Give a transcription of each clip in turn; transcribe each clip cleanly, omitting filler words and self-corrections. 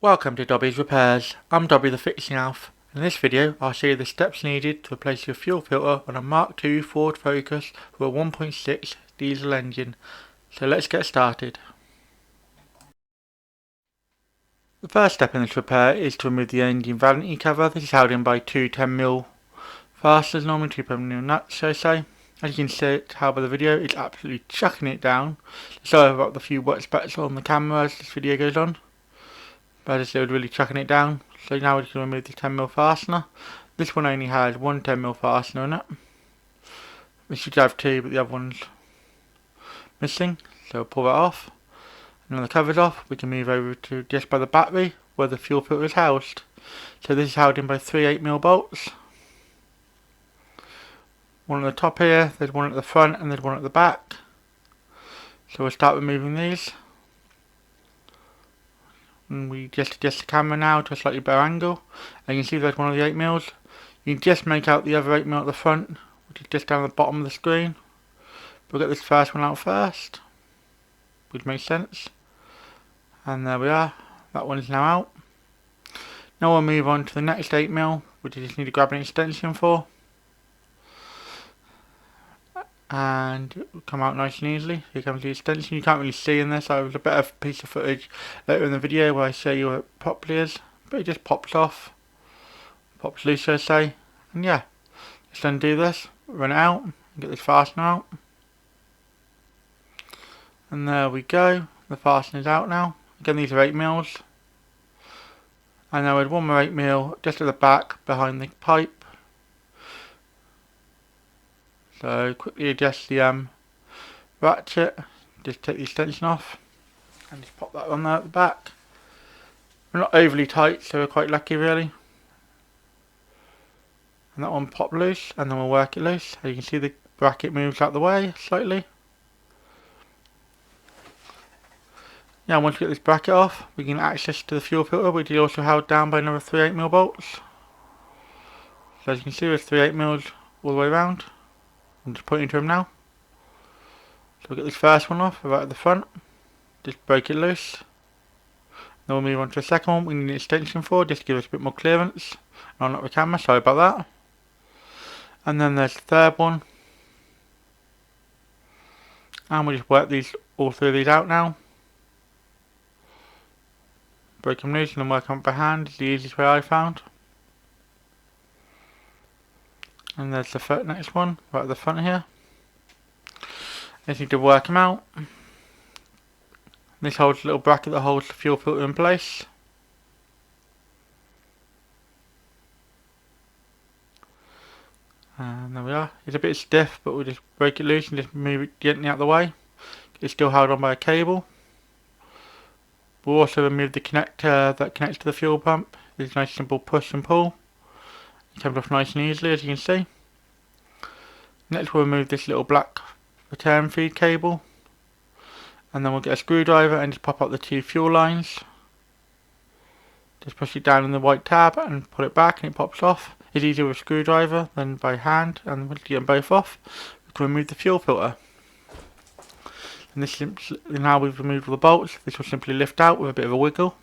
Welcome to Dobby's Repairs. I'm Dobby the Fixing Elf. In this video I'll show you the steps needed to replace your fuel filter on a Mark II Ford Focus with a 1.6 diesel engine. So let's get started. The first step in this repair is to remove the engine vanity cover. This is held in by two 10mm fasteners, normally 2mm nuts, so say. As you can tell by the video, it's absolutely chucking it down. Sorry about the few wet spots on the camera as this video goes on. But as I said, really chucking it down. So now we're going to remove the 10mm fastener. This one only has one 10mm fastener in it. We should have two, but the other one's missing. So we'll pull that off. And when the cover's off, we can move over to just by the battery where the fuel filter is housed. So this is held in by three 8mm bolts. One at the top here, there's one at the front, and there's one at the back. So we'll start removing these. And we just adjust the camera now to a slightly better angle. And you can see there's one of the 8mm. You can just make out the other 8mm at the front, which is just down the bottom of the screen. We'll get this first one out first, which makes sense. And there we are, that one is now out. Now we'll move on to the next 8mm, which you just need to grab an extension for. And it will come out nice and easily. Here comes the extension. You can't really see in this. I have a better piece of footage later in the video where I show you what it properly is. But it just pops off. Pops loose, I say. And yeah, just undo this, run it out, and get this fastener out. And there we go. The fastener is out now. Again, these are 8mm. And now with one more 8mm just at the back behind the pipe. So quickly adjust the ratchet, just take the extension off and just pop that on there at the back. We're not overly tight, so we're quite lucky really. And that one popped loose, and then we'll work it loose. As you can see, the bracket moves out the way slightly. Now once we get this bracket off, we can access to the fuel filter, which is also held down by another three 8mm bolts. So as you can see, there's three 8mm all the way around. I'm just pointing to them now. So we'll get this first one off, right at the front. Just break it loose. Then we'll move on to the second one. We need an extension for, just to give us a bit more clearance. I'll knock the camera, sorry about that. And then there's the third one. And we'll just work all three of these out now. Break them loose and then work on by hand is the easiest way I found. And there's the next one, right at the front here. Just need to work them out. This holds a little bracket that holds the fuel filter in place. And there we are. It's a bit stiff, but we'll just break it loose and just move it gently out of the way. It's still held on by a cable. We'll also remove the connector that connects to the fuel pump. It's a nice simple push and pull. It comes off nice and easily, as you can see. Next we'll remove this little black return feed cable. And then we'll get a screwdriver and just pop up the two fuel lines. Just push it down in the white tab and pull it back and it pops off. It's easier with a screwdriver than by hand, and once you get them both off, we can remove the fuel filter. And this now we've removed all the bolts, this will simply lift out with a bit of a wiggle.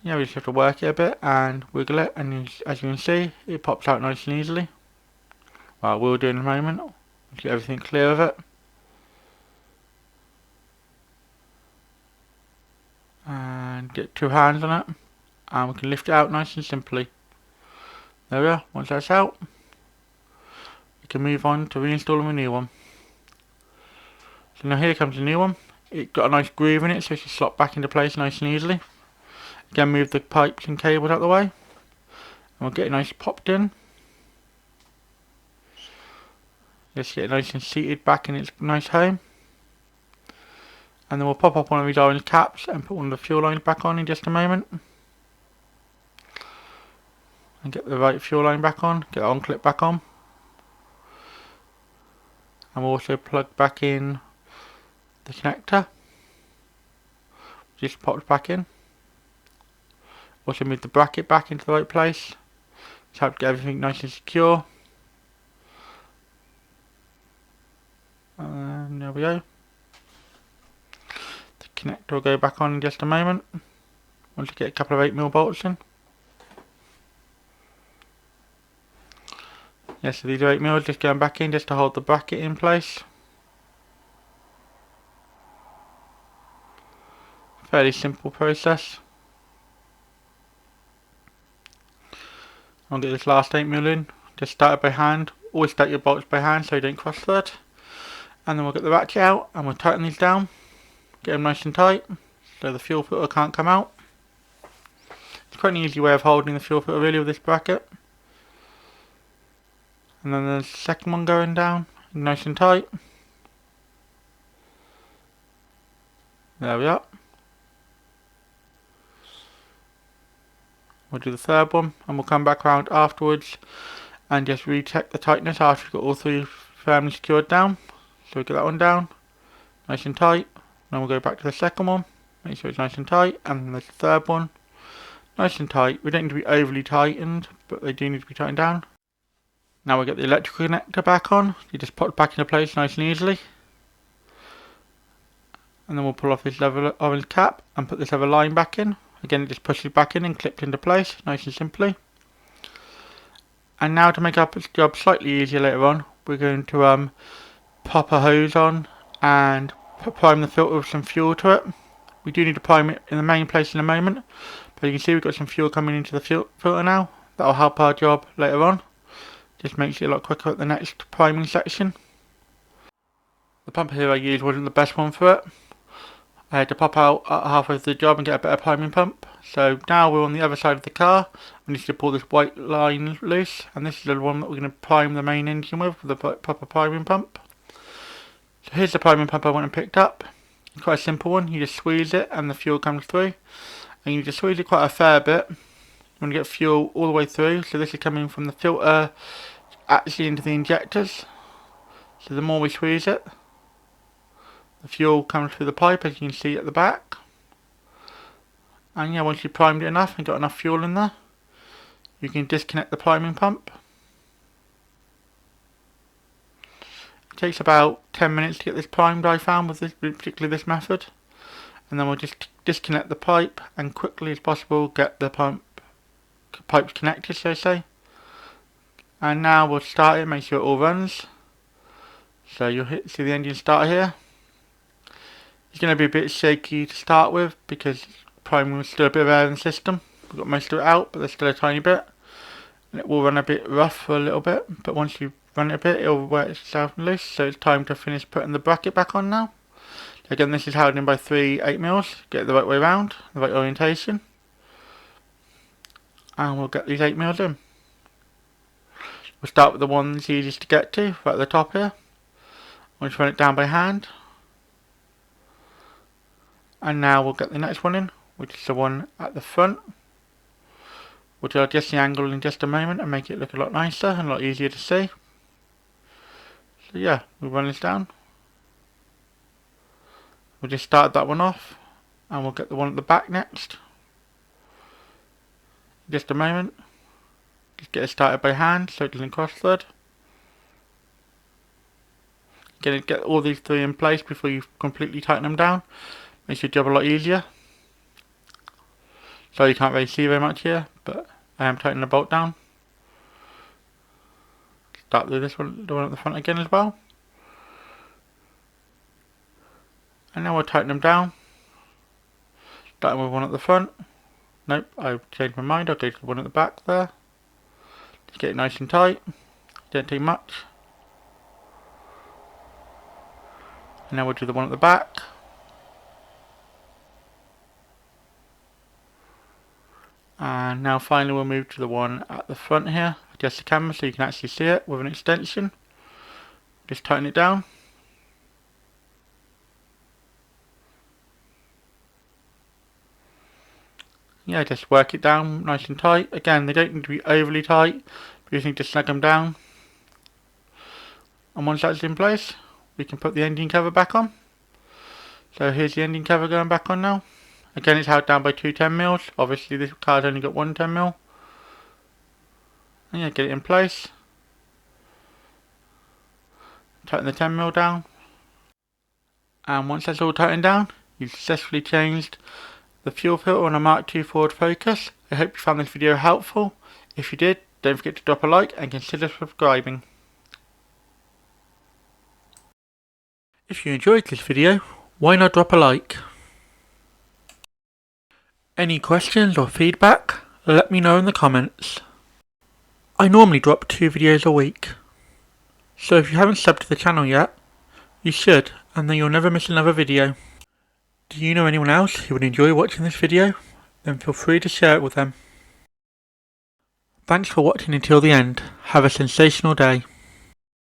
Yeah, we just have to work it a bit and wiggle it, and as you can see, it pops out nice and easily. Well, we'll do in a moment, get everything clear of it. And get two hands on it, and we can lift it out nice and simply. There we are. Once that's out, we can move on to reinstalling a new one. So now here comes the new one. It's got a nice groove in it, so it should slot back into place nice and easily. Again, move the pipes and cables out of the way, and we'll get it nice popped in. Just get it nice and seated back in its nice home. And then we'll pop up one of these orange caps and put one of the fuel lines back on in just a moment. And get the right fuel line back on, get the on clip back on. And we'll also plug back in the connector. Just pops back in. Also move the bracket back into the right place. Just help get everything nice and secure. And there we go. The connector will go back on in just a moment. Once you get a couple of 8mm bolts in. Yes, so these are 8mm just going back in just to hold the bracket in place. Fairly simple process. I'll get this last 8mm in. Just start it by hand. Always start your bolts by hand so you don't cross thread. And then we'll get the ratchet out and we'll tighten these down. Get them nice and tight so the fuel filter can't come out. It's quite an easy way of holding the fuel filter really with this bracket. And then there's the second one going down, nice and tight. There we are. We'll do the third one and we'll come back around afterwards and just recheck the tightness after we've got all three firmly secured down. So we get that one down, nice and tight. Then we'll go back to the second one, make sure it's nice and tight, and the third one, nice and tight. We don't need to be overly tightened, but they do need to be tightened down. Now we'll get the electrical connector back on. You just put it back into place nice and easily. And then we'll pull off this leather orange cap and put this other line back in. Again, it just pushes back in and clips into place, nice and simply. And now to make our job slightly easier later on, we're going to pop a hose on and prime the filter with some fuel to it. We do need to prime it in the main place in a moment, but you can see we've got some fuel coming into the filter now. That'll help our job later on. Just makes it a lot quicker at the next priming section. The pump here I used wasn't the best one for it. I had to pop out halfway through the job and get a better priming pump. So now we're on the other side of the car. We need to pull this white line loose, and this is the one that we're going to prime the main engine with the proper priming pump. So here's the priming pump I went and picked up. It's quite a simple one. You just squeeze it and the fuel comes through. And you just squeeze it quite a fair bit. You want to get fuel all the way through. So this is coming from the filter actually into the injectors. So the more we squeeze it, the fuel comes through the pipe, as you can see at the back. And yeah, once you've primed it enough and got enough fuel in there, you can disconnect the priming pump. It takes about 10 minutes to get this primed, I found, with this, particularly this method. And then we'll just disconnect the pipe and quickly as possible get the pipes connected, so to say. And now we'll start it, make sure it all runs. So you'll see the engine start here. It's going to be a bit shaky to start with because priming was still a bit of air in the system. We've got most of it out, but there's still a tiny bit. And it will run a bit rough for a little bit, but once you run it a bit, it'll wear itself loose. So it's time to finish putting the bracket back on now. Again, this is held in by 3 8mm. Get it the right way around, the right orientation. And we'll get these 8mm in. We'll start with the one that's easiest to get to, right at the top here. We'll just run it down by hand. And now we'll get the next one in, which is the one at the front, which I'll adjust the angle in just a moment and make it look a lot nicer and a lot easier to see. So yeah, we'll run this down. We'll just start that one off and we'll get the one at the back next. In just a moment. Just get it started by hand so it doesn't cross thread. Get all these 3 in place before you completely tighten them down. Makes your job a lot easier. So you can't really see very much here, but I am tightening the bolt down. Start with this one, the one at the front again as well. And now we'll tighten them down. Starting with one at the front. Nope, I've changed my mind. I'll go to the one at the back there. Just get it nice and tight. Don't do much. And now we'll do the one at the back. And now finally we'll move to the one at the front here. Adjust the camera so you can actually see it with an extension. Just tighten it down. Yeah, just work it down nice and tight. Again, they don't need to be overly tight. We just need to snug them down. And once that's in place, we can put the engine cover back on. So here's the engine cover going back on now. Again, it's held down by 2 10mm. Obviously this car's only got 1 10mm. And yeah, get it in place. Tighten the 10mm down. And once that's all tightened down, you've successfully changed the fuel filter on a Mark II Ford Focus. I hope you found this video helpful. If you did, don't forget to drop a like and consider subscribing. If you enjoyed this video, why not drop a like? Any questions or feedback? Let me know in the comments. I normally drop 2 videos a week, so if you haven't subbed to the channel yet, you should, and then you'll never miss another video. Do you know anyone else who would enjoy watching this video? Then feel free to share it with them. Thanks for watching until the end. Have a sensational day.